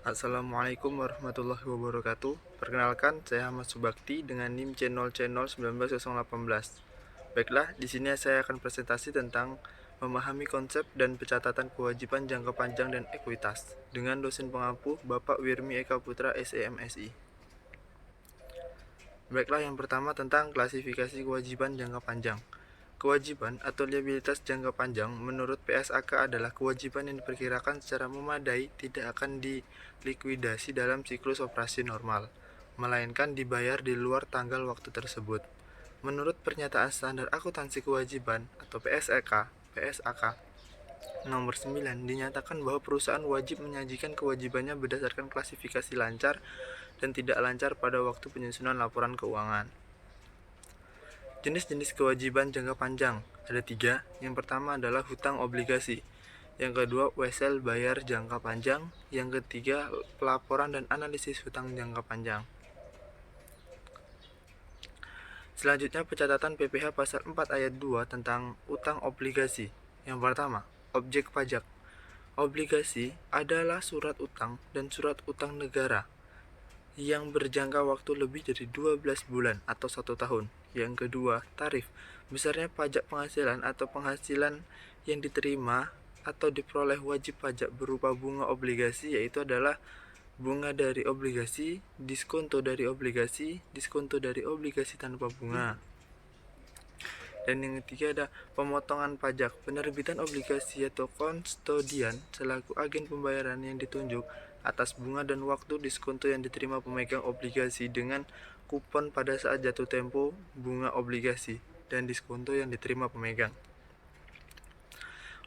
Assalamualaikum warahmatullahi wabarakatuh. Perkenalkan, saya Ahmad Subakti dengan NIM C0C01918. Baiklah, di sini saya akan presentasi tentang memahami konsep dan pencatatan kewajiban jangka panjang dan ekuitas dengan dosen pengampu Bapak Wirmi Eka Putra SEMSI. Baiklah, yang pertama tentang klasifikasi kewajiban jangka panjang. Kewajiban atau liabilitas jangka panjang menurut PSAK adalah kewajiban yang diperkirakan secara memadai tidak akan dilikuidasi dalam siklus operasi normal, melainkan dibayar di luar tanggal waktu tersebut. Menurut Pernyataan Standar Akuntansi Kewajiban atau PSAK nomor 9 dinyatakan bahwa perusahaan wajib menyajikan kewajibannya berdasarkan klasifikasi lancar dan tidak lancar pada waktu penyusunan laporan keuangan. Jenis-jenis kewajiban jangka panjang ada 3. Yang pertama adalah hutang obligasi. Yang kedua, wesel bayar jangka panjang. Yang ketiga, pelaporan dan analisis hutang jangka panjang. Selanjutnya, pencatatan PPh pasal 4 ayat 2 tentang utang obligasi. Yang pertama, objek pajak. Obligasi adalah surat utang dan surat utang negara yang berjangka waktu lebih dari 12 bulan atau 1 tahun. Yang kedua, tarif. Besarnya pajak penghasilan atau penghasilan yang diterima atau diperoleh wajib pajak berupa bunga obligasi, yaitu adalah bunga dari obligasi, diskonto dari obligasi, diskonto dari obligasi tanpa bunga. Dan yang ketiga ada pemotongan pajak. Penerbitan obligasi atau konstodian selaku agen pembayaran yang ditunjuk atas bunga dan waktu diskonto yang diterima pemegang obligasi dengan kupon pada saat jatuh tempo bunga obligasi dan diskonto yang diterima pemegang.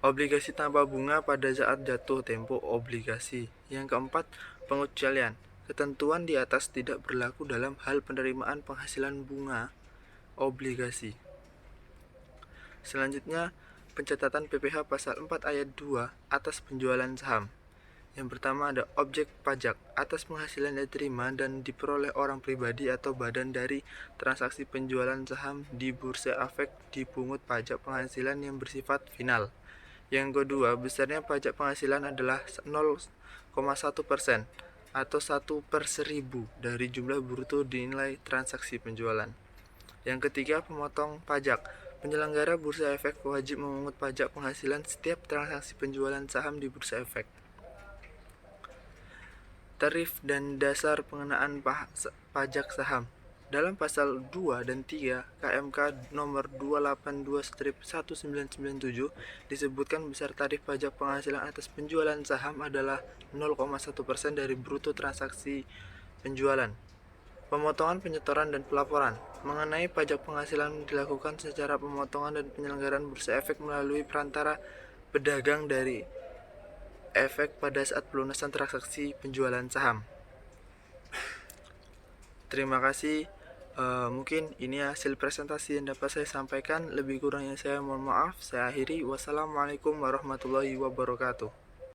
Obligasi tanpa bunga pada saat jatuh tempo obligasi. Yang keempat, pengecualian. Ketentuan di atas tidak berlaku dalam hal penerimaan penghasilan bunga obligasi. Selanjutnya, pencatatan PPh pasal 4 ayat 2 atas penjualan saham. Yang pertama ada objek pajak atas penghasilan yang diterima dan diperoleh orang pribadi atau badan dari transaksi penjualan saham di Bursa Efek dipungut pajak penghasilan yang bersifat final. Yang kedua, besarnya pajak penghasilan adalah 0,1% atau 1/1000 dari jumlah bruto nilai transaksi penjualan. Yang ketiga, pemotong pajak. Penyelenggara Bursa Efek wajib memungut pajak penghasilan setiap transaksi penjualan saham di Bursa Efek. Tarif dan dasar pengenaan pajak saham. Dalam pasal 2 dan 3 KMK nomor 282/1997 disebutkan besar tarif pajak penghasilan atas penjualan saham adalah 0,1% dari bruto transaksi penjualan. Pemotongan, penyetoran, dan pelaporan. Mengenai pajak penghasilan dilakukan secara pemotongan dan penyelenggaraan Bursa Efek melalui perantara pedagang dari efek pada saat pelunasan transaksi penjualan saham. Terima kasih. Mungkin ini hasil presentasi yang dapat saya sampaikan. Lebih kurangnya saya mohon maaf. Saya akhiri. Wassalamualaikum warahmatullahi wabarakatuh.